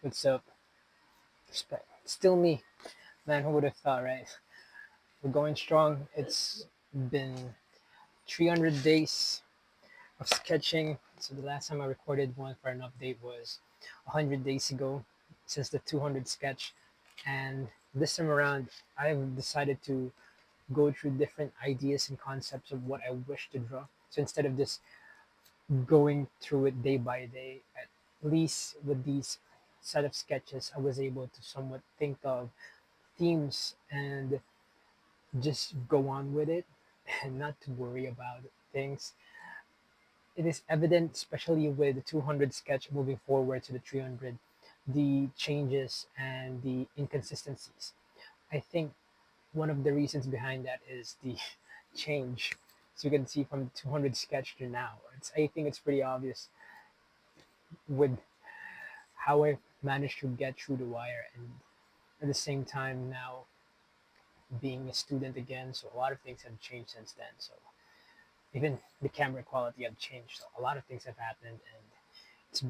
What's up? Respect. Still me. Man, who would have thought, right? We're going strong. It's been 300 days of sketching. So the last time I recorded one for an update was 100 days ago since the 200 sketch. And this time around, I've decided to go through different ideas and concepts of what I wish to draw. So instead of just going through it day by day, at least with these set of sketches, I was able to somewhat think of themes and just go on with it and not to worry about things. It is evident, especially with the 200 sketch moving forward to the 300, the changes and the inconsistencies. I think one of the reasons behind that is the change. So you can see from the 200 sketch to now. I think it's pretty obvious with how I managed to get through the wire and at the same time now being a student again. So a lot of things have changed since then. So even the camera quality have changed. So a lot of things have happened, and it's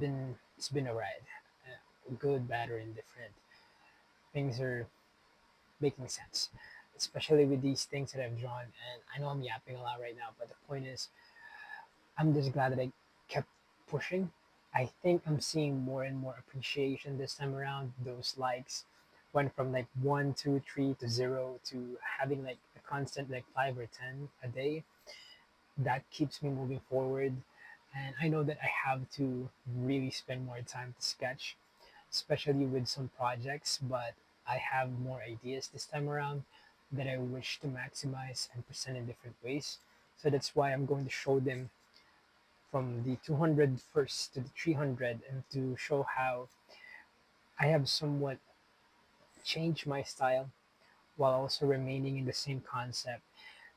been a ride, good, bad, or indifferent. Things are making sense, especially with these things that I've drawn. And I know I'm yapping a lot right now, but the point is, I'm just glad that I kept pushing. I think I'm seeing more and more appreciation this time around. Those likes went from like one, two, three to zero to having like a constant like 5 or 10 a day. That keeps me moving forward. And I know that I have to really spend more time to sketch, especially with some projects, but I have more ideas this time around that I wish to maximize and present in different ways. So that's why I'm going to show them from the 200 first to the 300 and to show how I have somewhat changed my style while also remaining in the same concept.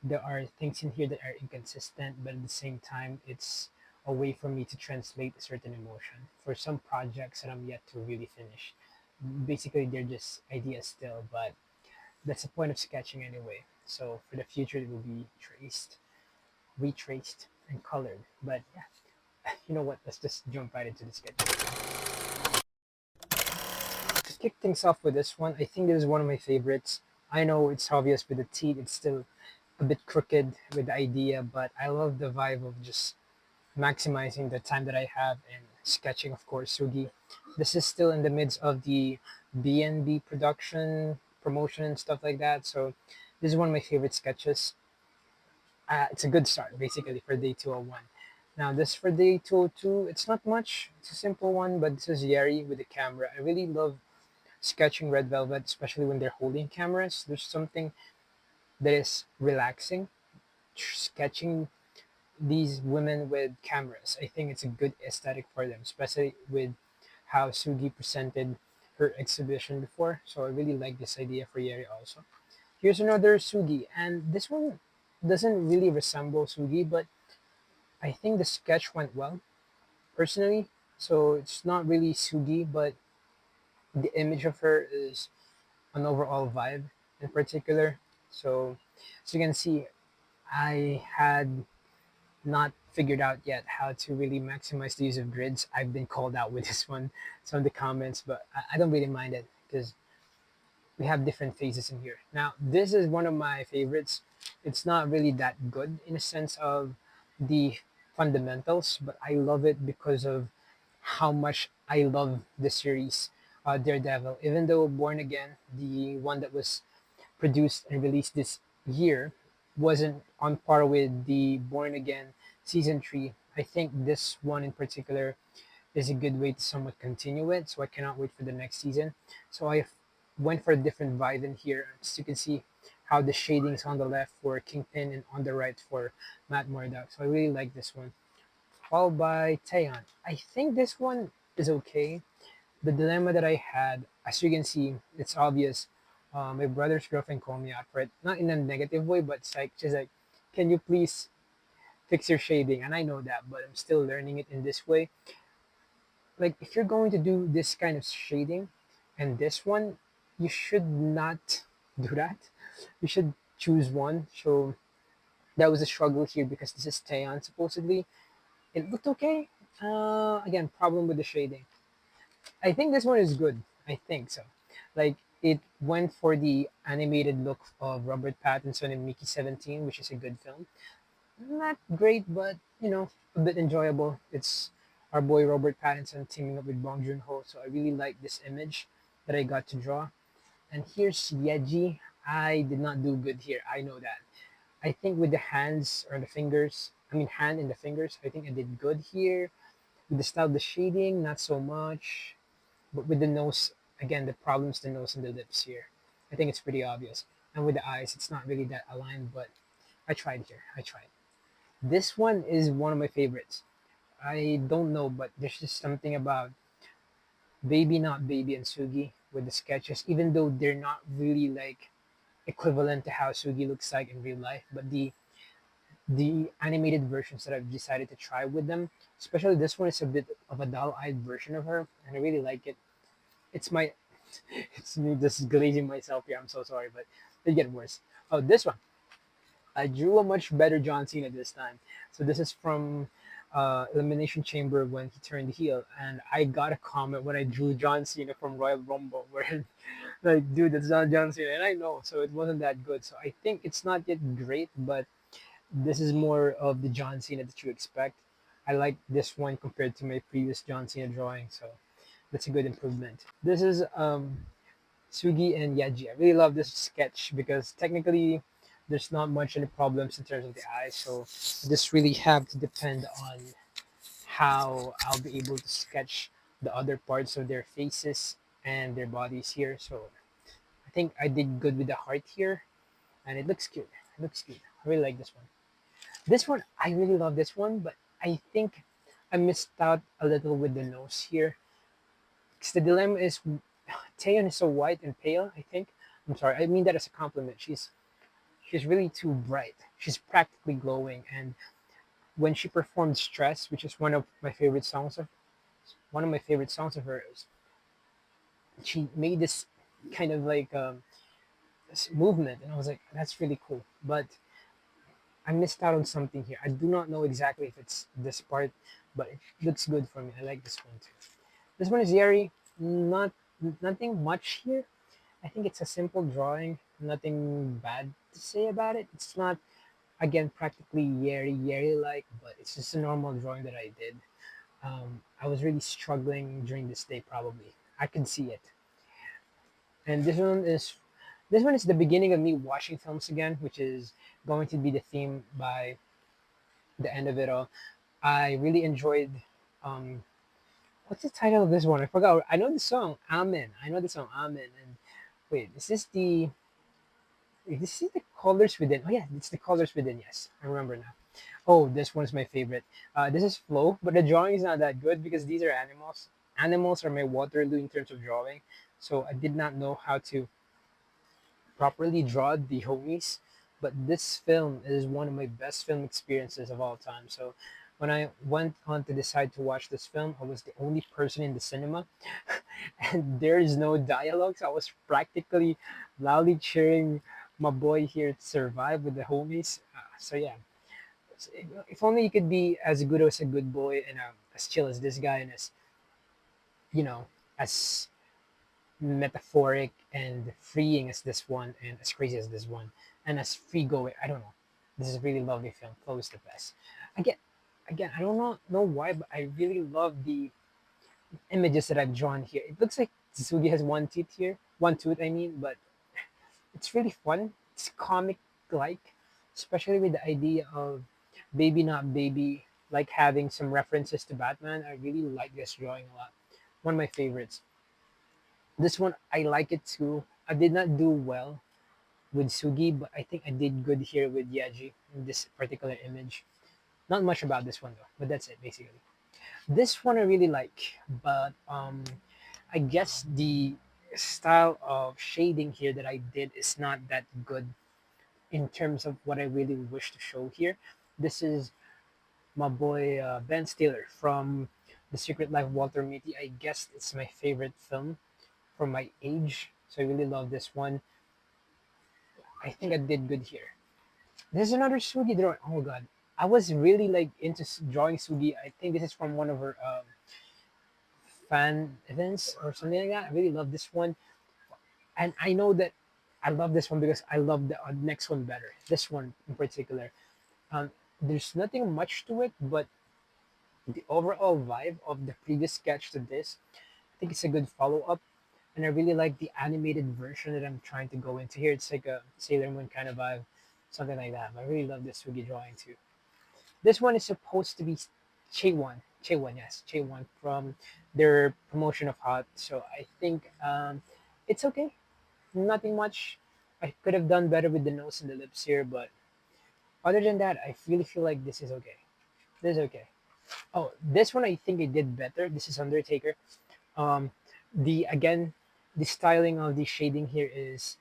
There are things in here that are inconsistent, but at the same time, it's a way for me to translate a certain emotion for some projects that I'm yet to really finish. Basically, they're just ideas still, but that's the point of sketching anyway. So for the future, it will be traced, retraced, and colored. But yeah, you know what? Let's just jump right into the sketch. To kick things off with this one, I think this is one of my favorites. I know it's obvious with the teeth, it's still a bit crooked with the idea, but I love the vibe of just maximizing the time that I have and sketching, of course, Sugi. This is still in the midst of the BNB production, promotion, and stuff like that. So this is one of my favorite sketches. It's a good start, basically, for day 201. Now, this for day 202, it's not much. It's a simple one, but this is Yeri with the camera. I really love sketching Red Velvet, especially when they're holding cameras. There's something that is relaxing. Sketching these women with cameras. I think it's a good aesthetic for them, especially with how Sugi presented her exhibition before. So I really like this idea for Yeri also. Here's another Sugi, and this one doesn't really resemble Sugi, but I think the sketch went well personally. So it's not really Sugi, but the image of her is an overall vibe in particular. So as you can see, I had not figured out yet how to really maximize the use of grids. I've been called out with this one, some of the comments, but I don't really mind it because we have different phases in here. Now, this is one of my favorites. It's not really that good in a sense of the fundamentals, but I love it because of how much I love the series, Daredevil. Even though Born Again, the one that was produced and released this year, wasn't on par with the Born Again season 3. I think this one in particular is a good way to somewhat continue it. So I cannot wait for the next season. So I went for a different vibe in here. As you can see how the shadings on the left for Kingpin and on the right for Matt Murdock. So I really like this one. Followed by Taeyeon. I think this one is okay. The dilemma that I had, as you can see, it's obvious. My brother's girlfriend called me out for it, not in a negative way, but it's like she's like, "Can you please fix your shading?" And I know that, but I'm still learning it in this way. Like, if you're going to do this kind of shading, and this one, you should not do that. You should choose one. So that was a struggle here because this is Taeyeon supposedly. It looked okay. Again, problem with the shading. I think this one is good. I think so. Like it went for the animated look of Robert Pattinson in Mickey 17, which is a good film. Not great, but a bit enjoyable. It's our boy Robert Pattinson teaming up with Bong Joon Ho, so I really like this image that I got to draw. And here's Yeji. I did not do good here. I know that. I think with the hands or the fingers, I mean hand and the fingers, I think I did good here. With the style, the shading, not so much. But with the nose, again, the problem's the nose and the lips here. I think it's pretty obvious. And with the eyes, it's not really that aligned, but I tried here. I tried. This one is one of my favorites. I don't know, but there's just something about Baby Not Baby and Sugi with the sketches, even though they're not really like equivalent to how Sugi looks like in real life, but the animated versions that I've decided to try with them, especially this one is a bit of a dull-eyed version of her, and I really like it. It's my it's me just glazing myself here. I'm so sorry, but it get worse. Oh, this one. I drew a much better John Cena this time. So this is from Elimination Chamber when he turned heel, and I got a comment when I drew John Cena from Royal Rumble, where like, dude, that's not John Cena, and I know, so it wasn't that good. So I think it's not yet great, but this is more of the John Cena that you expect. I like this one compared to my previous John Cena drawing, so that's a good improvement. This is Sugi and Yaji. I really love this sketch because technically there's not much any problems in terms of the eyes, so I just really have to depend on how I'll be able to sketch the other parts of their faces and their bodies here. So I think I did good with the heart here, and it looks cute. It looks cute. I really like this one. This one, I really love this one, but I think I missed out a little with the nose here. Because the dilemma is Taeyeon is so white and pale, I think. I'm sorry, I mean that as a compliment. She's really too bright. She's practically glowing, and when she performed "Stress," which is one of my favorite songs of hers, she made this kind of like this movement, and I was like, that's really cool. But I missed out on something here. I do not know exactly if it's this part, but it looks good for me. I like this one too. This one is Yeri. Not nothing much here. I think it's a simple drawing. Nothing bad to say about it. It's not again practically Yeri like, but it's just a normal drawing that I did. I was really struggling during this day. Probably I can see it. And this one is the beginning of me watching films again, which is going to be the theme by the end of it all. I really enjoyed. Um, what's the title of this one? I forgot. I know the song Amen. I know the song Amen. And wait, is this the Colors Within? Oh yeah, it's the Colors Within. Yes, I remember now. Oh, this one's my favorite. This is Flow, but the drawing is not that good because these are animals. Animals are my Waterloo in terms of drawing, so I did not know how to properly draw the homies. But this film is one of my best film experiences of all time. So when I went on to decide to watch this film, I was the only person in the cinema, and there is no dialogue. So I was practically loudly cheering my boy here to survive with the homies. So yeah, if only you could be as good as a good boy and as chill as this guy and as you know as metaphoric and freeing as this one and as crazy as this one and as free going. I don't know. This is a really lovely film. Flow is the best. Again, again, I don't know why, but I really love the images that I've drawn here. It looks like Tsugi has one teeth here, one tooth. I mean, but it's really fun. It's comic like, especially with the idea of baby not baby, like having some references to Batman. I really like this drawing a lot. One of my favorites. This one I like it too. I did not do well with Sugi, but I think I did good here with Yaji in this particular image. Not much about this one though, but that's it basically. This one I really like, but I guess the style of shading here that I did is not that good in terms of what I really wish to show here. This is my boy Ben Stiller from The Secret Life of Walter Mitty. I guess it's my favorite film for my age, so I really love this one. I think I did good here. There's another Sugi drawing. Oh god, I was really like into drawing Sugi. I think this is from one of her fan events or something like that. I really love this one, and I know that I love this one because I love the next one better. This one in particular. There's nothing much to it, but the overall vibe of the previous sketch to this, I think it's a good follow up. And I really like the animated version that I'm trying to go into here. It's like a Sailor Moon kind of vibe, something like that. I really love this Sugi drawing too. This one is supposed to be Chewan, yes, Chewan from their promotion of Hot. So I think it's okay. Nothing much. I could have done better with the nose and the lips here, but other than that, I really feel like this is okay. This is okay. Oh, this one I think I did better. This is Undertaker. Um, the again, the styling of the shading here is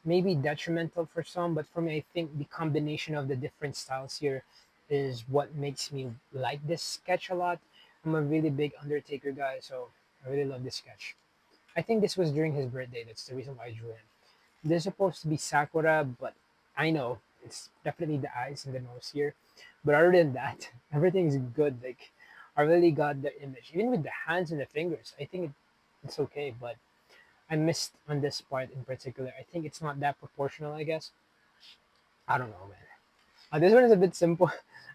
maybe detrimental for some, but for me, I think the combination of the different styles here is what makes me like this sketch a lot. I'm a really big Undertaker guy, so I really love this sketch. I think this was during his birthday. That's the reason why I drew him. This is supposed to be Sakura, but I know it's definitely the eyes and the nose here. But other than that, everything is good. Like I really got the image, even with the hands and the fingers. I think it's okay, but I missed on this part in particular. I think it's not that proportional. I guess I don't know, man. This one is a bit simple.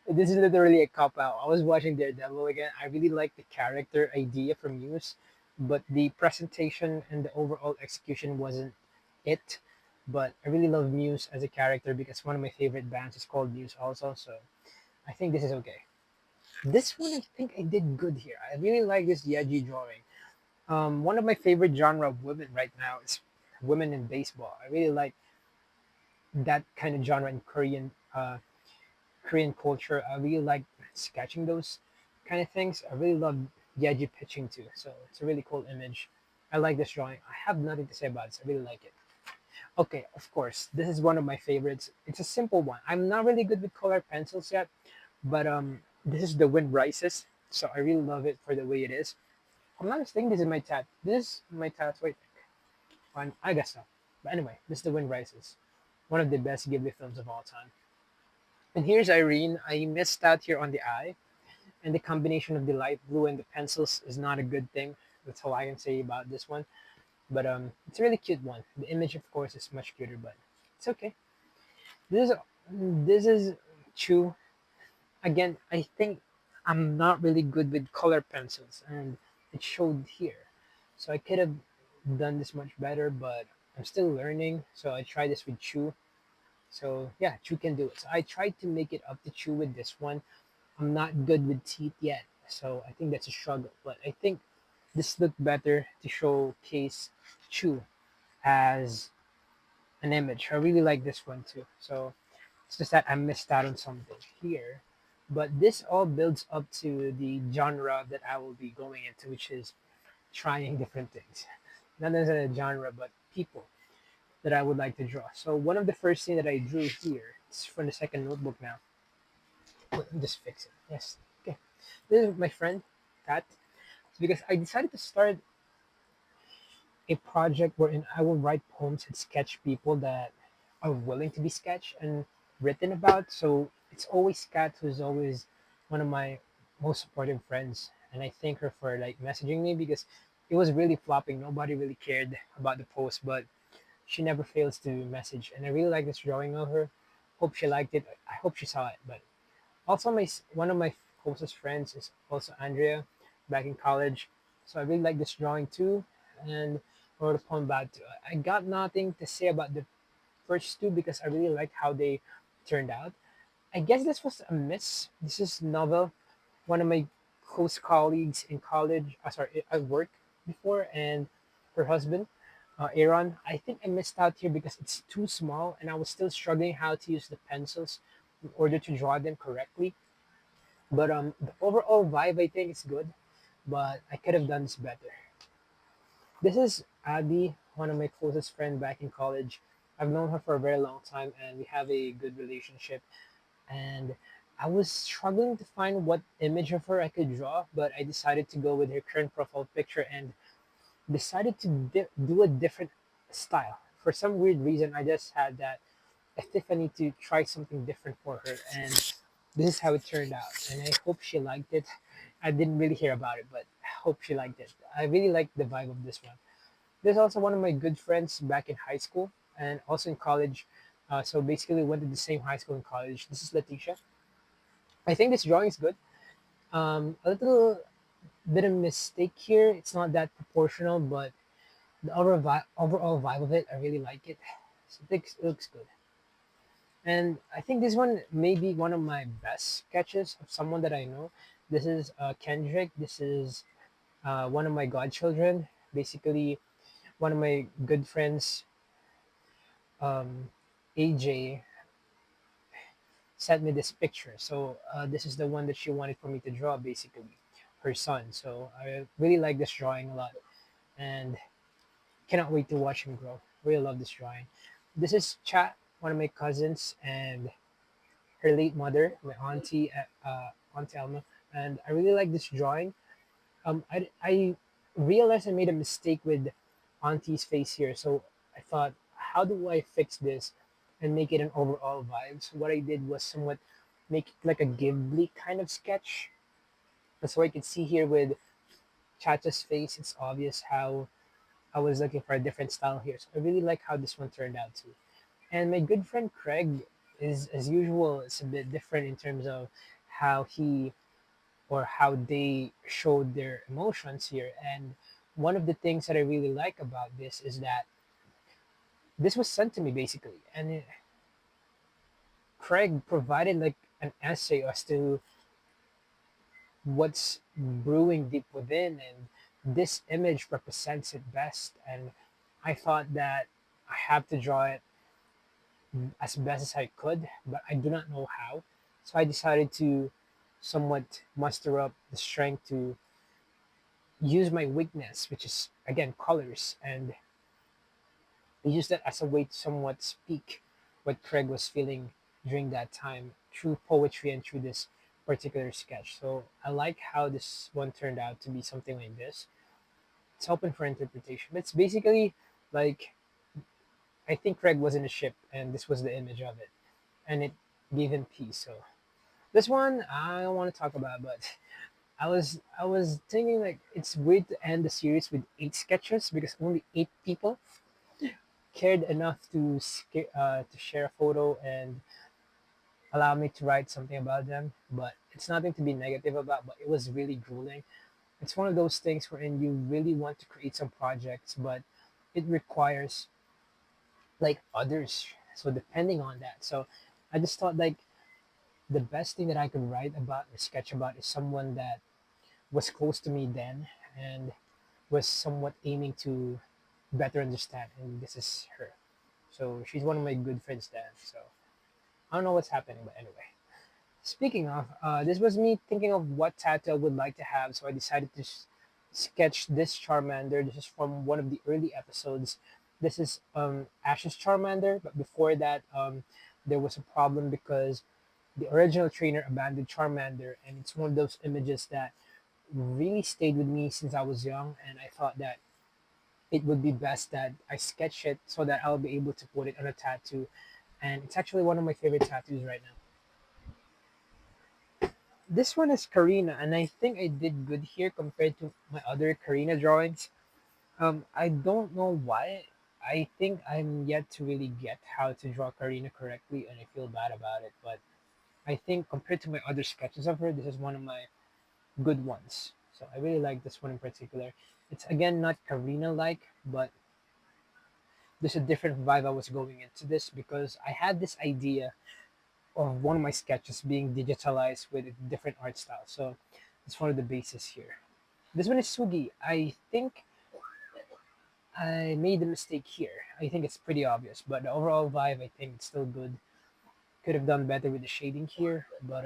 This is literally a cop out. I was watching Daredevil again. I really like the character idea from Muse, but the presentation and the overall execution wasn't it. But I really love Muse as a character because one of my favorite bands is called Muse also. So I think this is okay. This one I think I did good here. I really like this Yaji drawing. One of my favorite genre of women right now is women in baseball. I really like that kind of genre in Korean culture. I really like sketching those kind of things. I really love Yaji pitching too. So it's a really cool image. I like this drawing. I have nothing to say about it. I really like it. Okay, of course, this is one of my favorites. It's a simple one. I'm not really good with color pencils yet, but this is the Wind Rises. So I really love it for the way it is. I'm not thinking this is my tat. This is my tat. Wait, fine. I guess so. But anyway, this is the Wind Rises. One of the best Ghibli films of all time. And here's Irene. I missed out here on the eye, and the combination of the light blue and the pencils is not a good thing. That's all I can say about this one. But it's a really cute one. The image, of course, is much cuter, but it's okay. This is this is Chew. Again, I think I'm not really good with color pencils, and it showed here. So I could have done this much better, but I'm still learning. So I tried this with Chew. So yeah, Chew can do it. So I tried to make it up to Chew with this one. I'm not good with teeth yet, so I think that's a struggle. But I think this looked better to showcase Chew as an image. I really like this one too. So it's just that I missed out on something here. But this all builds up to the genre that I will be going into, which is trying different things. Not necessarily a genre, but people that I would like to draw. So one of the first thing that I drew here, it's from the second notebook now. Let me just fix it. Yes. Okay. This is my friend, Kat. It's because I decided to start a project wherein I will write poems and sketch people that are willing to be sketched and written about. So it's always Kat who's always one of my most supportive friends. And I thank her for like messaging me because it was really flopping. Nobody really cared about the post, but she never fails to message. And I really like this drawing of her. Hope she liked it. I hope she saw it. But also, one of my closest friends is also Andrea, back in college. So I really like this drawing too, and I wrote a poem about it. I got nothing to say about the first two because I really liked how they turned out. I guess this was a miss. This is novel. One of my close colleagues in college, sorry, at work before, and her husband, Aaron. I think I missed out here because it's too small, and I was still struggling how to use the pencils in order to draw them correctly. But the overall vibe I think is good, but I could have done this better. This is Abby, one of my closest friends back in college. I've known her for a very long time, and we have a good relationship. And I was struggling to find what image of her I could draw, but I decided to go with her current profile picture and decided to do a different style. For some weird reason, I just had that epiphany to try something different for her, and this is how it turned out. And I hope she liked it. I didn't really hear about it, but hope she liked it. I really like the vibe of this one. This is also one of my good friends back in high school and also in college. So basically, we went to the same high school and college. This is Leticia. I think this drawing is good. A little bit of mistake here. It's not that proportional, but the overall vibe of it, I really like it. So it looks good. And I think this one may be one of my best sketches of someone that I know. This is Kendrick. This is one of my godchildren. Basically, one of my good friends, um, AJ, sent me this picture. So this is the one that she wanted for me to draw, basically, her son. So I really like this drawing a lot, and cannot wait to watch him grow. Really love this drawing. This is Chat, one of my cousins, and her late mother, my auntie, Aunt Elma, and I really like this drawing. I realized I made a mistake with Auntie's face here, so I thought, how do I fix this and make it an overall vibe? So what I did was somewhat make it like a Ghibli kind of sketch. And so I could see here with Chacha's face, it's obvious how I was looking for a different style here. So I really like how this one turned out too. And my good friend Craig is, as usual, it's a bit different in terms of how he or how they showed their emotions here. And one of the things that I really like about this is that this was sent to me basically, and Craig provided like an essay as to what's brewing deep within, and this image represents it best. And I thought that I have to draw it as best as I could, but I do not know how. So I decided to somewhat muster up the strength to use my weakness, which is again colors, and use that as a way to somewhat speak what Craig was feeling during that time through poetry and through this particular sketch. So I like how this one turned out to be something like this. It's open for interpretation. It's basically like I think Craig was in a ship and this was the image of it. And it gave him peace. So this one I don't want to talk about, but I was thinking like it's weird to end the series with 8 sketches because only 8 people cared enough to to share a photo and allow me to write something about them. But it's nothing to be negative about. But it was really grueling. It's one of those things wherein you really want to create some projects, but it requires like others. So depending on that, so I just thought like the best thing that I could write about or sketch about is someone that was close to me then and was somewhat aiming to better understand. And this is her. So she's one of my good friends then. So I don't know what's happening, but anyway. Speaking of, this was me thinking of what tattoo I would like to have. So I decided to sketch this Charmander. This is from one of the early episodes. This is Ash's Charmander, but before that, there was a problem because the original trainer abandoned Charmander, and it's one of those images that really stayed with me since I was young, and I thought that it would be best that I sketch it so that I'll be able to put it on a tattoo. And it's actually one of my favorite tattoos right now. This one is Karina, and I think I did good here compared to my other Karina drawings. I don't know why. I think I'm yet to really get how to draw Karina correctly, and I feel bad about it. But I think compared to my other sketches of her, this is one of my good ones. So I really like this one in particular. It's again not Karina like, but there's a different vibe I was going into this because I had this idea of one of my sketches being digitalized with a different art style. So it's one of the bases here. This one is Sugi. I think I made a mistake here. I think it's pretty obvious, but the overall vibe, I think it's still good. Could have done better with the shading here, but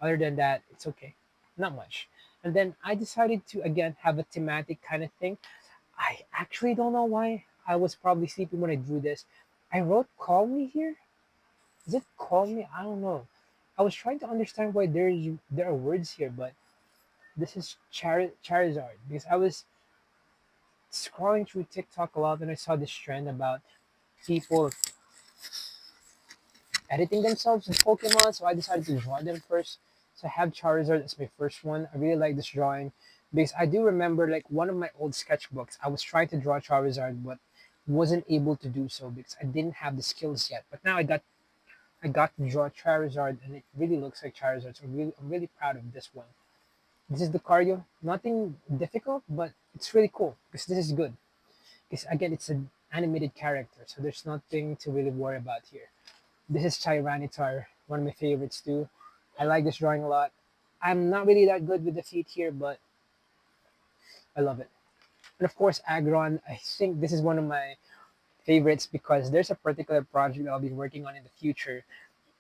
other than that, it's okay. Not much. And then I decided to again have a thematic kind of thing. I actually don't know why. I was probably sleeping when I drew this. I wrote "Call Me" here. Is it "Call Me"? I don't know. I was trying to understand why there are words here, but this is Charizard because I was scrolling through TikTok a lot and I saw this trend about people editing themselves in Pokemon, so I decided to draw them first. So I have Charizard as my first one. I really like this drawing because I do remember like one of my old sketchbooks. I was trying to draw Charizard, but wasn't able to do so because I didn't have the skills yet. But now I got to draw Charizard, and it really looks like Charizard. So I'm really proud of this one. This is the cardio. Nothing difficult, but it's really cool because this is good. Because again, it's an animated character, so there's nothing to really worry about here. This is Tyranitar, one of my favorites too. I like this drawing a lot. I'm not really that good with the feet here, but I love it. And of course, Agron. I think this is one of my favorites because there's a particular project I'll be working on in the future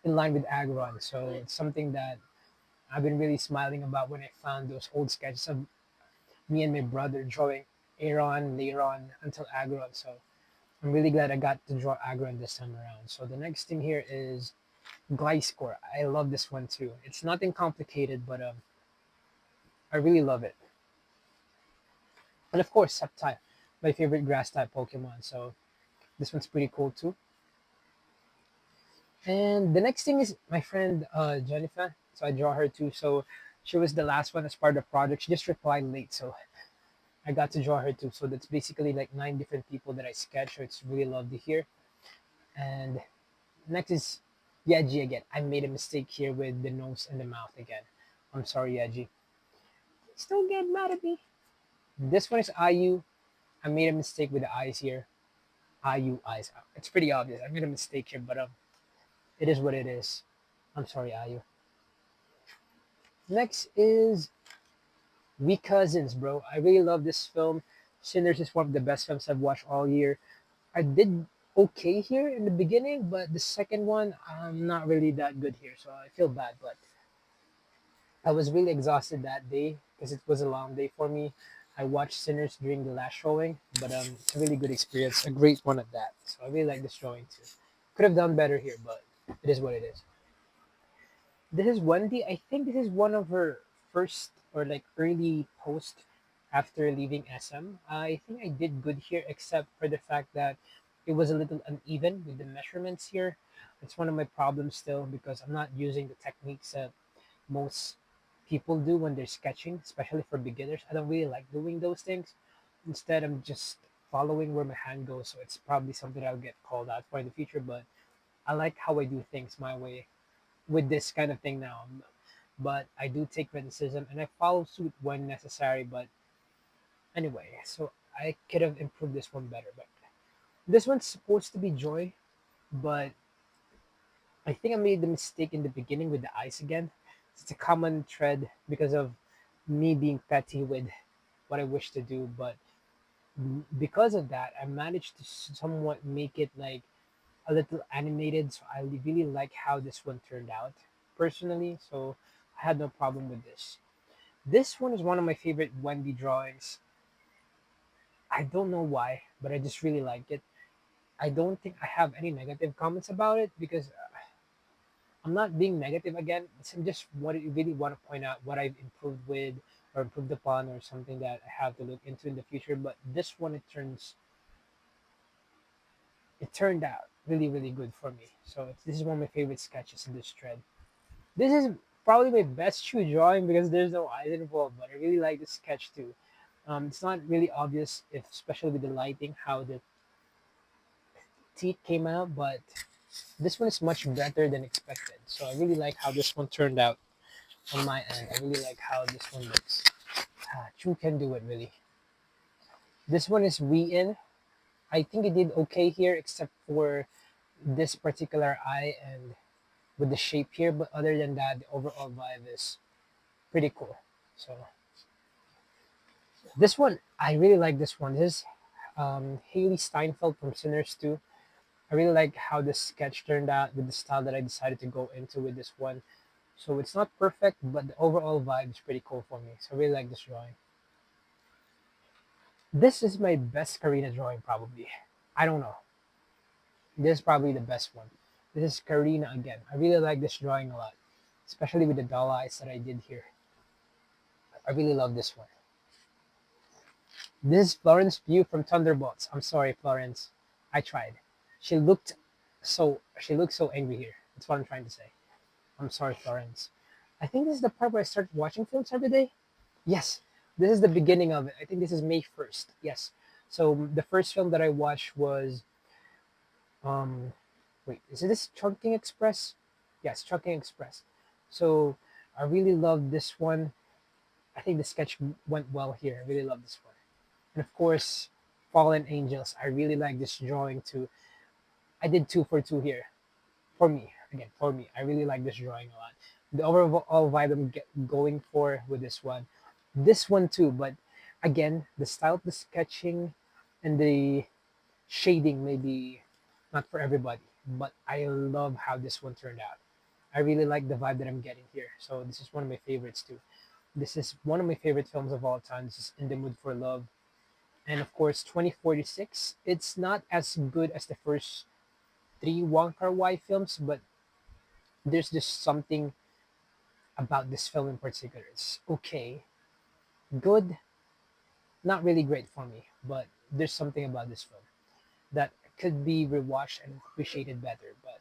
in line with Agron. So it's something that I've been really smiling about when I found those old sketches of me and my brother drawing Aeron, Leiron until Agron. So I'm really glad I got to draw Agron this time around. So the next thing here is Gliscor. I love this one too. It's nothing complicated, but I really love it. And of course, Sceptile, my favorite grass type Pokemon. So this one's pretty cool too. And the next thing is my friend Jennifer. So I draw her too. So she was the last one as part of the project. She just replied late, so I got to draw her too. So that's basically like 9 different people that I sketched. So it's really lovely here. And next is Yaji again. I made a mistake here with the nose and the mouth again. I'm sorry, Yaji. Still get mad at me. This one is IU. I made a mistake with the eyes here. IU eyes. It's pretty obvious. I made a mistake here, but it is what it is. I'm sorry, IU. Next is We Cousins, bro. I really love this film. Sinners is one of the best films I've watched all year. I did okay here in the beginning, but the second one, I'm not really that good here, so I feel bad. But I was really exhausted that day because it was a long day for me. I watched Sinners during the last showing, but it's a really good experience, a great one at that. So I really like this showing too. Could have done better here, but it is what it is. This is Wendy. I think this is one of her first or like early post after leaving SM. I think I did good here, except for the fact that it was a little uneven with the measurements here. It's one of my problems still because I'm not using the techniques that most people do when they're sketching, especially for beginners. I don't really like doing those things. Instead, I'm just following where my hand goes. So it's probably something I'll get called out for in the future, but I like how I do things my way with this kind of thing now. But I do take criticism and I follow suit when necessary. But anyway, so I could have improved this one better. But this one's supposed to be joy, but I think I made the mistake in the beginning with the eyes again. It's a common thread because of me being petty with what I wish to do, but because of that, I managed to somewhat make it like a little animated. So I really like how this one turned out personally. So I had no problem with this. This one is one of my favorite Wendy drawings. I don't know why, but I just really like it. I don't think I have any negative comments about it because I'm not being negative again. I'm just what I really want to point out what I've improved with or improved upon or something that I have to look into in the future. But this one it turned out really really good for me. So this is one of my favorite sketches in this thread. This is probably my best shoe drawing because there's no eyes involved, but I really like this sketch too. It's not really obvious, if especially with the lighting, how the teeth came out, but this one is much better than expected. So I really like how this one turned out on my end. I really like how this one looks. Chu can do it really. This one is We In. I think it did okay here, except for this particular eye and with the shape here. But other than that, the overall vibe is pretty cool. So this one, I really like this one. This is Haley Steinfeld from Sinners 2. I really like how this sketch turned out with the style that I decided to go into with this one. So it's not perfect, but the overall vibe is pretty cool for me. So I really like this drawing. This is my best Karina drawing, probably. I don't know. This is probably the best one. This is Karina again. I really like this drawing a lot, especially with the doll eyes that I did here. I really love this one. This is Florence Pugh from Thunderbolts. I'm sorry, Florence. I tried. She looked so angry here. That's what I'm trying to say. I'm sorry, Florence. I think this is the part where I started watching films every day. Yes, This is the beginning of it. I think this is May 1st. Yes. So the first film that I watched was um wait, is it this Chunking Express? Yes, Chunking Express. So I really love this one. I think the sketch went well here. I really love this one. And of course, Fallen Angels. I really like this drawing too. I did two for two here. For me, again, for me, I really like this drawing a lot. The overall vibe I'm going for with this one too. But again, the style of the sketching and the shading may be not for everybody. But I love how this one turned out. I really like the vibe that I'm getting here. So this is one of my favorites too. This is one of my favorite films of all time. This is In the Mood for Love. And of course, 2046. It's not as good as the first three Wong Kar Wai films, but there's just something about this film in particular. It's okay, good, not really great for me, but there's something about this film that could be rewatched and appreciated better. But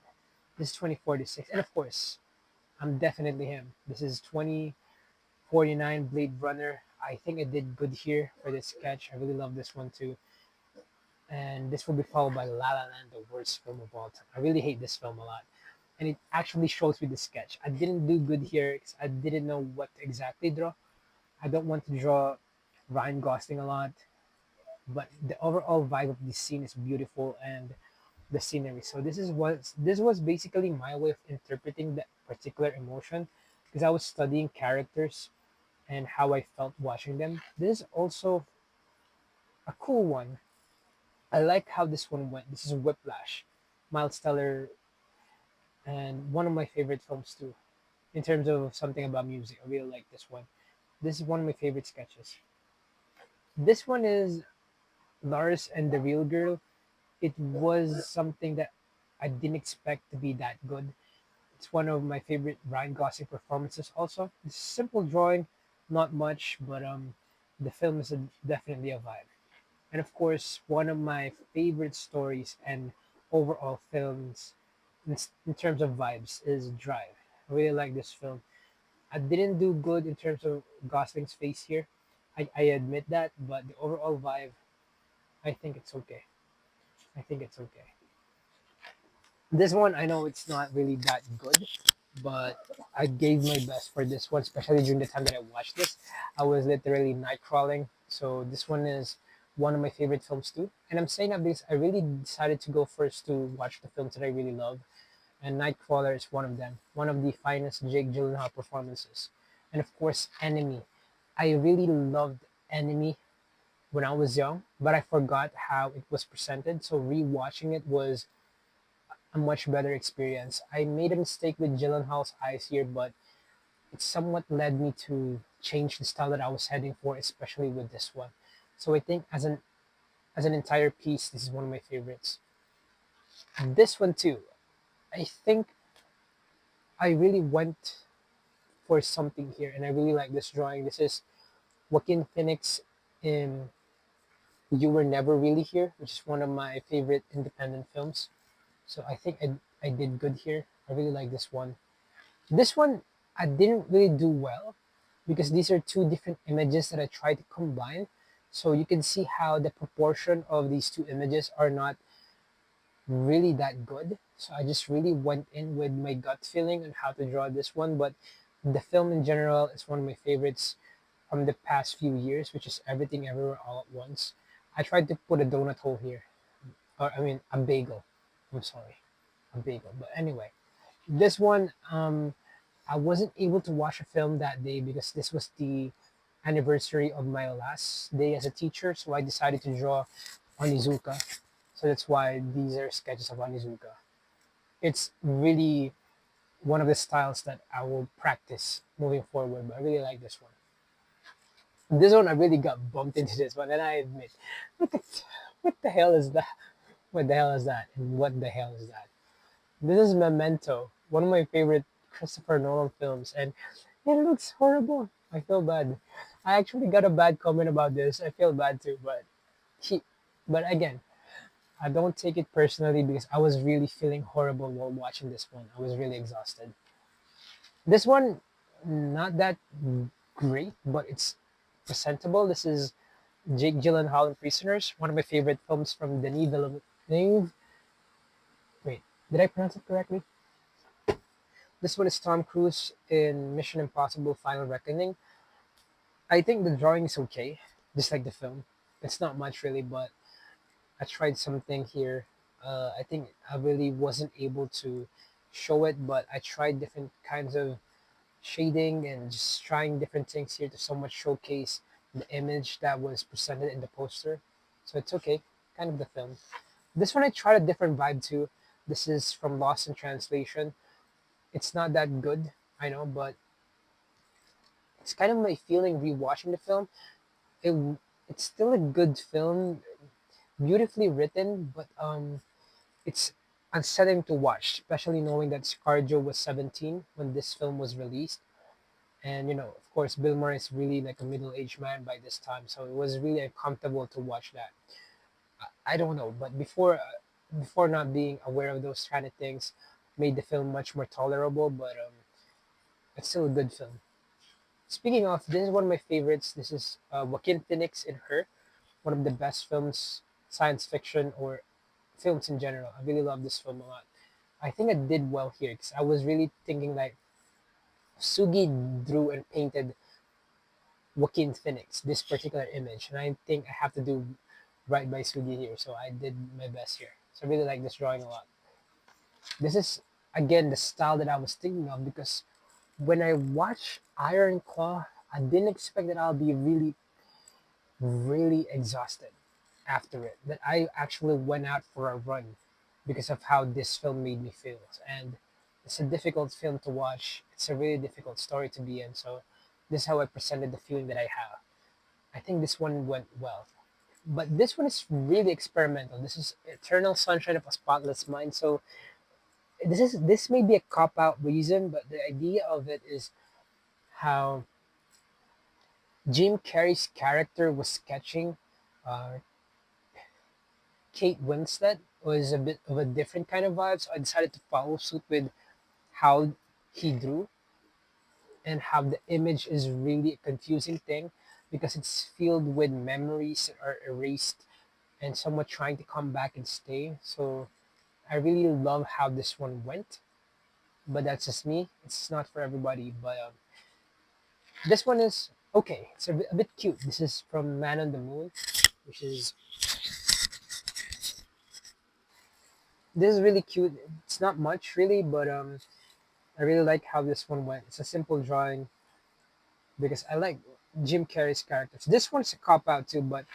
this is 2046. And of course, I'm definitely him. This is 2049 Blade Runner. I think I did good here for this sketch. I really love this one too. And this will be followed by La La Land, the worst film of all time. I really hate this film a lot. And it actually shows with the sketch. I didn't do good here because I didn't know what to exactly draw. I don't want to draw Ryan Gosling a lot, but the overall vibe of this scene is beautiful and the scenery. So this was basically my way of interpreting that particular emotion because I was studying characters and how I felt watching them. This is also a cool one. I like how this one went. This is Whiplash, Miles Teller, and one of my favorite films too. In terms of something about music, I really like this one. This is one of my favorite sketches. This one is Lars and the Real Girl. It was something that I didn't expect to be that good. It's one of my favorite Ryan Gosling performances. Also, it's simple drawing, not much, but the film is definitely a vibe. And of course, one of my favorite stories and overall films in terms of vibes is Drive. I really like this film. I didn't do good in terms of Gosling's face here. I admit that, but the overall vibe, I think it's okay. I think it's okay. This one, I know it's not really that good, but I gave my best for this one, especially during the time that I watched this. I was literally night crawling. So this one is one of my favorite films too. And I'm saying that because I really decided to go first to watch the films that I really love. And Nightcrawler is one of them, one of the finest Jake Gyllenhaal performances. And of course, Enemy. I really loved Enemy when I was young, but I forgot how it was presented. So rewatching it was a much better experience. I made a mistake with Gyllenhaal's eyes here, but it somewhat led me to change the style that I was heading for, especially with this one. So I think as an entire piece, this is one of my favorites. This one too. I think I really went for something here, and I really like this drawing. This is Joaquin Phoenix in You Were Never Really Here, which is one of my favorite independent films. So I think I did good here. I really like this one. This one I didn't really do well because these are two different images that I tried to combine. So you can see how the proportion of these two images are not really that good. So I just really went in with my gut feeling on how to draw this one. But the film in general is one of my favorites from the past few years, which is Everything Everywhere All at Once. I tried to put a donut hole here, or I mean a bagel. I'm sorry, a bagel. But anyway, this one, I wasn't able to watch a film that day because this was the anniversary of my last day as a teacher. So I decided to draw Onizuka. So that's why these are sketches of Onizuka. It's really one of the styles that I will practice moving forward. But I really like this one. This one I really got bumped into this one, and I admit, what the, what the hell is that? What the hell is that? And what the hell is that? This is Memento, one of my favorite Christopher Nolan films, and it looks horrible. I feel bad. I actually got a bad comment about this. I feel bad too, he, but again, I don't take it personally because I was really feeling horrible while watching this one. I was really exhausted. This one, not that great, but it's presentable. This is Jake Gyllenhaal in Prisoners, one of my favorite films from Denis Villeneuve. Wait, did I pronounce it correctly? This one is Tom Cruise in Mission Impossible: Final Reckoning. I think the drawing is okay, just like the film. It's not much really, but I tried something here. I think I really wasn't able to show it, but I tried different kinds of shading and just trying different things here to somewhat showcase the image that was presented in the poster. So it's okay, kind of the film. This one I tried a different vibe too. This is from Lost in Translation. It's not that good, I know, but it's kind of my feeling rewatching the film. It it's still a good film, beautifully written, but it's unsettling to watch, especially knowing that ScarJo was 17 when this film was released. And of course, Bill Murray is really like a middle-aged man by this time, so it was really uncomfortable to watch that. I don't know, but before not being aware of those kind of things, made the film much more tolerable. But it's still a good film. Speaking of, this is one of my favorites. This is Joaquin Phoenix in Her, one of the best films, science fiction or films in general. I really love this film a lot. I think I did well here because I was really thinking like Sugi drew and painted Joaquin Phoenix this particular image, and I think I have to do right by Sugi here. So I did my best here. So I really like this drawing a lot. This is again the style that I was thinking of because when I watch Iron Claw, I didn't expect that I'll be really, really exhausted after it. That I actually went out for a run because of how this film made me feel. And it's a difficult film to watch. It's a really difficult story to be in. So this is how I presented the feeling that I have. I think this one went well. But this one is really experimental. This is Eternal Sunshine of a Spotless Mind. So this may be a cop out reason, but the idea of it is how Jim Carrey's character was sketching uh, Kate Winslet was a bit of a different kind of vibe, so I decided to follow suit with how he drew and how the image is really a confusing thing because it's filled with memories that are erased and somewhat trying to come back and stay. So I really love how this one went, but that's just me. It's not for everybody, but this one is okay. It's a bit cute. This is from Man on the Moon, which is this is really cute. It's not much really, but I really like how this one went. It's a simple drawing because I like Jim Carrey's characters. This one's a cop out too, but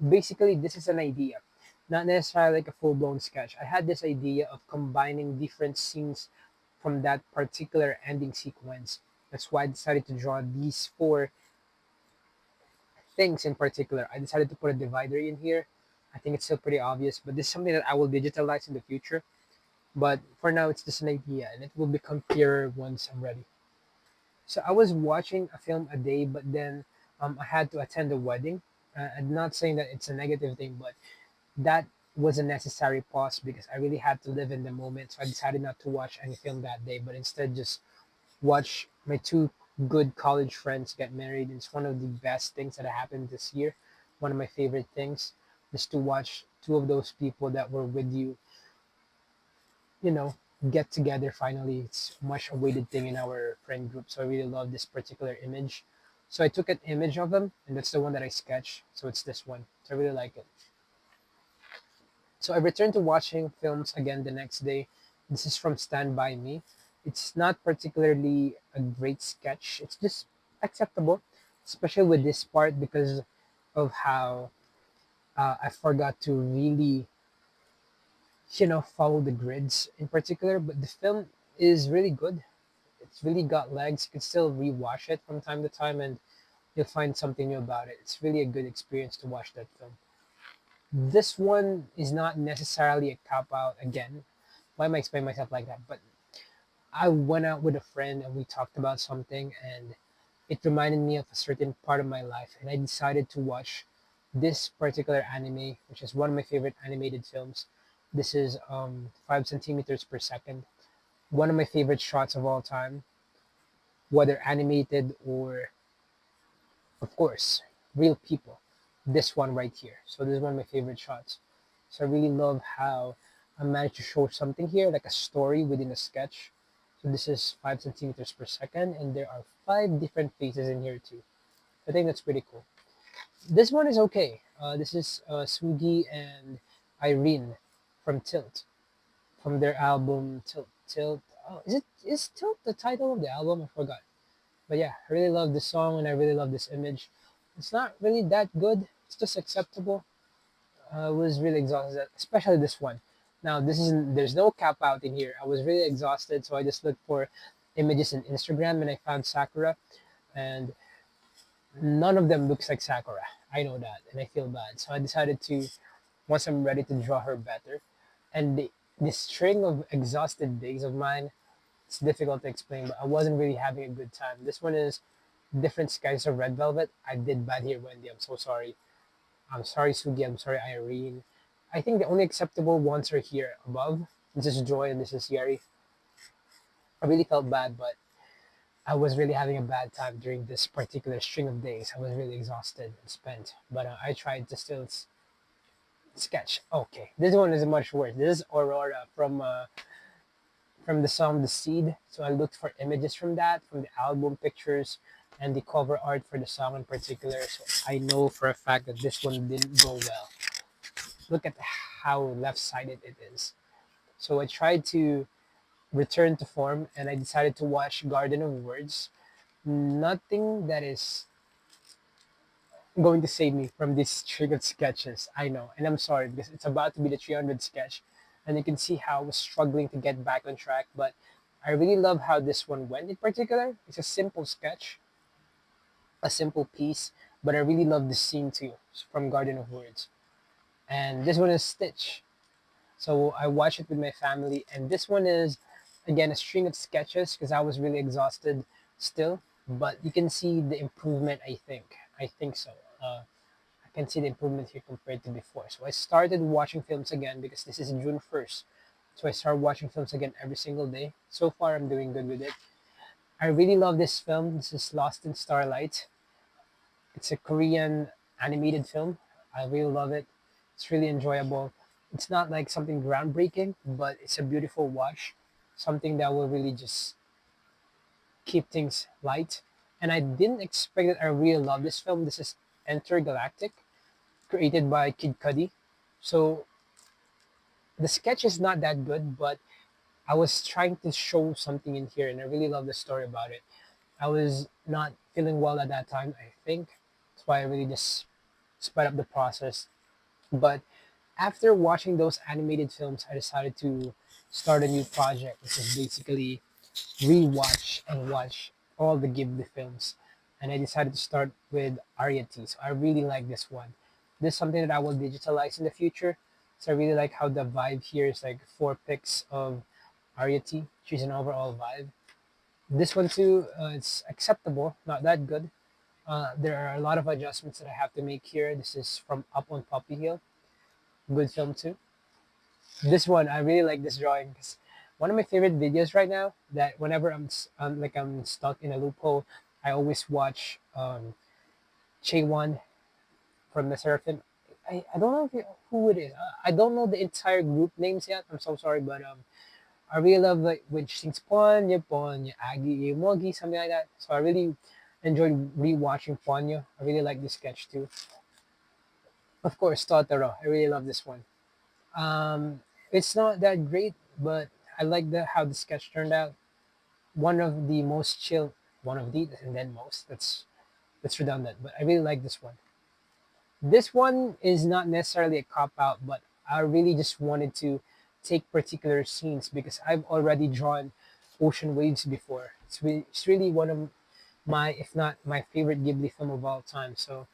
basically this is an idea, not necessarily like a full blown sketch. I had this idea of combining different scenes from that particular ending sequence. That's why I decided to draw these four things in particular. I decided to put a divider in here. I think it's still pretty obvious, but this is something that I will digitalize in the future. But for now, it's just an idea, and it will become clearer once I'm ready. So I was watching a film a day, but then I had to attend a wedding. I'm not saying that it's a negative thing, but that was a necessary pause because I really had to live in the moment. So I decided not to watch any film that day, but instead just watch my two good college friends get married. It's one of the best things that happened this year. One of my favorite things is to watch two of those people that were with you, you know, get together finally. It's a much awaited thing in our friend group. So I really love this particular image. So I took an image of them, and that's the one that I sketched. So it's this one. So I really like it. So I returned to watching films again the next day. This is from Stand By Me. It's not particularly a great sketch. It's just acceptable, especially with this part because of how I forgot to really, follow the grids in particular. But the film is really good. It's really got legs. You can still rewatch it from time to time, and you'll find something new about it. It's really a good experience to watch that film. This one is not necessarily a cop out again. Why am I explaining myself like that? But I went out with a friend and we talked about something, and it reminded me of a certain part of my life, and I decided to watch this particular anime, which is one of my favorite animated films. This is 5 centimeters per second. One of my favorite shots of all time, whether animated or, of course, real people. This one right here. So this is one of my favorite shots. So I really love how I managed to show something here, like a story within a sketch. So this is 5 centimeters per second, and there are five different faces in here too. I think that's pretty cool. This one is okay. This is Sugi and Irene from Tilt, from their album Tilt. Tilt. Oh, is Tilt the title of the album? I forgot. But yeah, I really love this song and I really love this image. It's not really that good. It's just acceptable. I was really exhausted, especially this one. Now this is there's no cap out in here. I was really exhausted, so I just looked for images in Instagram and I found Sakura, and none of them looks like Sakura. I know that, and I feel bad. So I decided to, once I'm ready to draw her better, and the string of exhausted days of mine, it's difficult to explain, but I wasn't really having a good time. This one is different skies of red velvet. I did bad here, Wendy. I'm so sorry. I'm sorry, Sugi. I'm sorry, Irene. I think the only acceptable ones are here above. This is Joy and this is Yeri. I really felt bad, but I was really having a bad time during this particular string of days. I was really exhausted and spent, but I tried to still sketch. Okay, this one is much worse. This is Aurora from the song The Seed. So I looked for images from that, from the album pictures, and the cover art for the song in particular. So I know for a fact that this one didn't go well. Look at how left-sided it is. So I tried to return to form and I decided to watch Garden of Words. Nothing that is going to save me from these triggered sketches. I know, and I'm sorry because it's about to be the 300 sketch, and you can see how I was struggling to get back on track. But I really love how this one went in particular. It's a simple sketch, a simple piece, but I really love the scene too from Garden of Words. And this one is Stitch. So I watched it with my family, and this one is again a string of sketches because I was really exhausted still. But you can see the improvement. I think so. I can see the improvement here compared to before. So I started watching films again because this is June 1st. So I started watching films again every single day. So far, I'm doing good with it. I really love this film. This is Lost in Starlight. It's a Korean animated film. I really love it. It's really enjoyable. It's not like something groundbreaking, but it's a beautiful watch. Something that will really just keep things light. And I didn't expect that I really love this film. This is Intergalactic, created by Kid Cudi. So the sketch is not that good, but I was trying to show something in here, and I really love the story about it. I was not feeling well at that time, I think. That's why I really just sped up the process. But after watching those animated films, I decided to start a new project, which is basically rewatch and watch all the Ghibli films. And I decided to start with Ariety. So I really like this one. This is something that I will digitalize in the future. So I really like how the vibe here is like four pics of Ariety. She's an overall vibe. This one too, it's acceptable, not that good. There are a lot of adjustments that I have to make here. This is from Up on Poppy Hill. Good film too. This one, I really like this drawing because one of my favorite videos right now that whenever I'm stuck in a loophole, I always watch Chaewon from the Seraphim. I don't know who it is. I don't know the entire group names yet. I'm so sorry, but I really love like when she sings Ponyo, Ponyo, Agi, Mogi, something like that. So I really enjoyed rewatching Ponyo. I really like this sketch too. Of course, Totoro. I really love this one. It's not that great, but I like the how the sketch turned out. One of the most chill, one of the, and then most. That's redundant, but I really like this one. This one is not necessarily a cop out, but I really just wanted to take particular scenes because I've already drawn ocean waves before. It's really one of my, if not my favorite Ghibli film of all time. So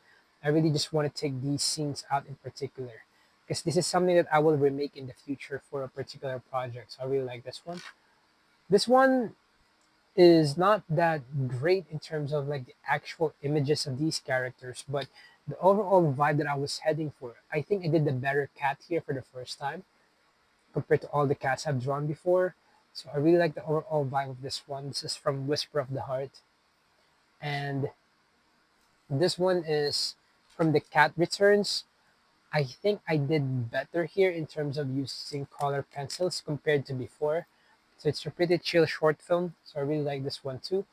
I really just want to take these scenes out in particular because this is something that I will remake in the future for a particular project. So I really like this one. This one is not that great in terms of like the actual images of these characters, but the overall vibe that I was heading for. I think I did the better cat here for the first time compared to all the cats I've drawn before. So I really like the overall vibe of this one. This is from Whisper of the Heart. And this one is From the cat returns, I think I did better here in terms of using color pencils compared to before. So it's a pretty chill short film. So I really like this one too.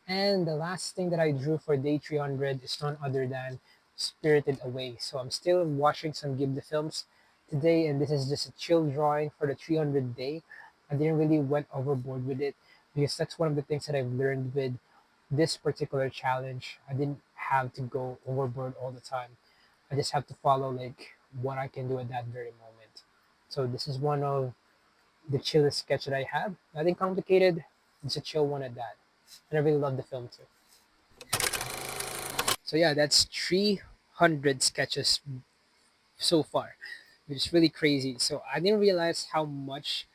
And the last thing that I drew for day 300 is none other than Spirited Away. So I'm still watching some Ghibli films today, and this is just a chill drawing for the 300 day. I didn't really went overboard with it because that's one of the things that I've learned with this particular challenge. I didn't have to go overboard all the time. I just have to follow like what I can do at that very moment. So this is one of the chillest sketch that I have. Nothing complicated. It's a chill one at that. And I really love the film too. So yeah, that's 300 sketches so far, which is really crazy. So I didn't realize how much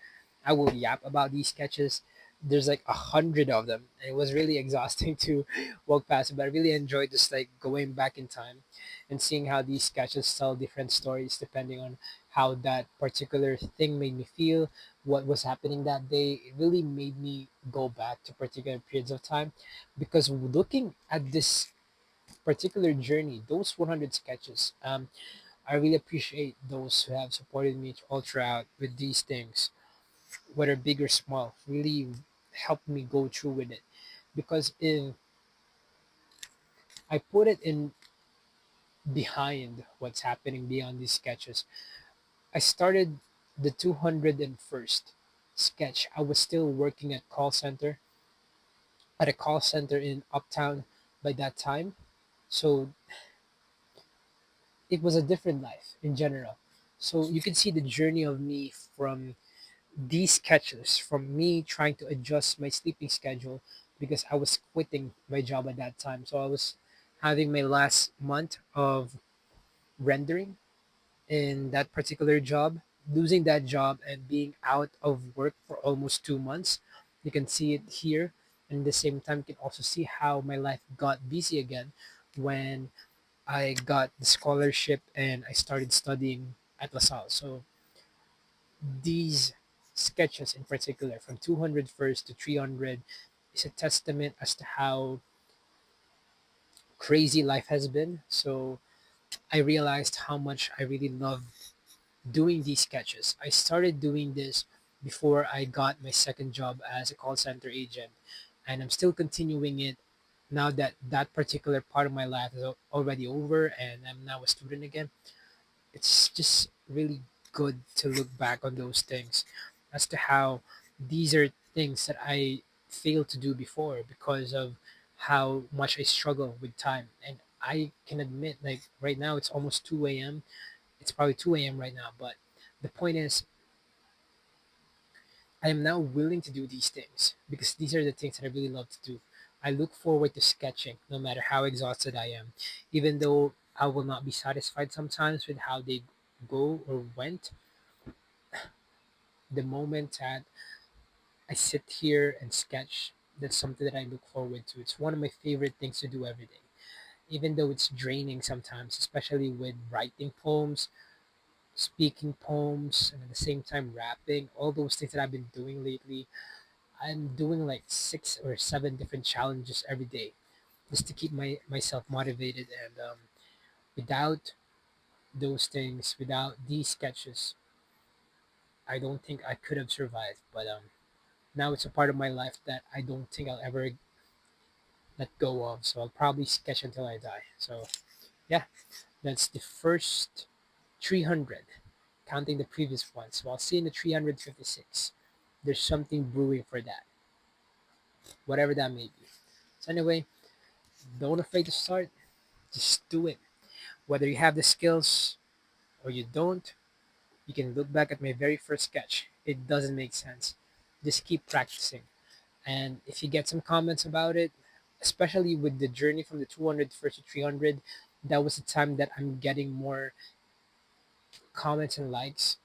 I will yap about these sketches. There's like 100 of them, and it was really exhausting to walk past. But I really enjoyed just like going back in time and seeing how these sketches tell different stories depending on how that particular thing made me feel, what was happening that day. It really made me go back to particular periods of time because looking at this particular journey, those 100 sketches, I really appreciate those who have supported me all throughout with these things, whether big or small, really helped me go through with it. Because if I put it in behind what's happening beyond these sketches, I started the 201st sketch. I was still working at a call center in Uptown by that time. So it was a different life in general. So you can see the journey of me from these sketches, from me trying to adjust my sleeping schedule because I was quitting my job at that time. So I was having my last month of rendering in that particular job, losing that job and being out of work for almost 2 months. You can see it here. And at the same time, you can also see how my life got busy again when I got the scholarship and I started studying at LaSalle. So these sketches in particular, from 201st to 300, is a testament as to how crazy life has been. So I realized how much I really love doing these sketches. I started doing this before I got my second job as a call center agent, and I'm still continuing it now that that particular part of my life is already over and I'm now a student again. It's just really good to look back on those things as to how these are things that I failed to do before because of how much I struggle with time. And I can admit, like right now, it's almost 2 a.m. It's probably 2 a.m. right now, but the point is, I am now willing to do these things because these are the things that I really love to do. I look forward to sketching no matter how exhausted I am, even though I will not be satisfied sometimes with how they go or went. The moment that I sit here and sketch, that's something that I look forward to. It's one of my favorite things to do every day, even though it's draining sometimes, especially with writing poems, speaking poems, and at the same time rapping. All those things that I've been doing lately, I'm doing like 6 or 7 different challenges every day just to keep myself motivated. And without those things, without these sketches, I don't think I could have survived. But now it's a part of my life that I don't think I'll ever let go of. So I'll probably sketch until I die. So yeah, that's the first 300, counting the previous ones. So I'll see in the 356. There's something brewing for that, whatever that may be. So anyway, don't afraid to start. Just do it. Whether you have the skills or you don't, you can look back at my very first sketch. It doesn't make sense. Just keep practicing. And if you get some comments about it, especially with the journey from the 200 first to 300, that was the time that I'm getting more comments and likes.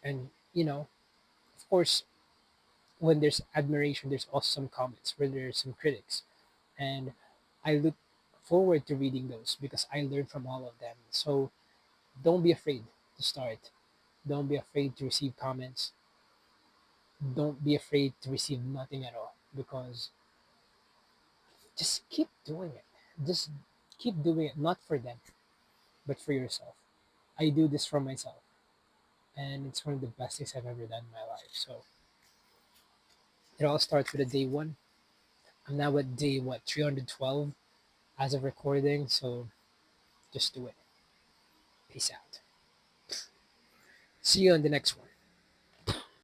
And, of course, when there's admiration, there's also some comments where there's some critics. And I look forward to reading those because I learn from all of them. So don't be afraid to start. Don't be afraid to receive comments. Don't be afraid to receive nothing at all because just keep doing it. Just keep doing it, not for them. but for yourself. I do this for myself, and it's one of the best things I've ever done in my life. So it all starts with a day one. I'm now at day what 312 as of recording. So just do it. Peace out. See you on the next one.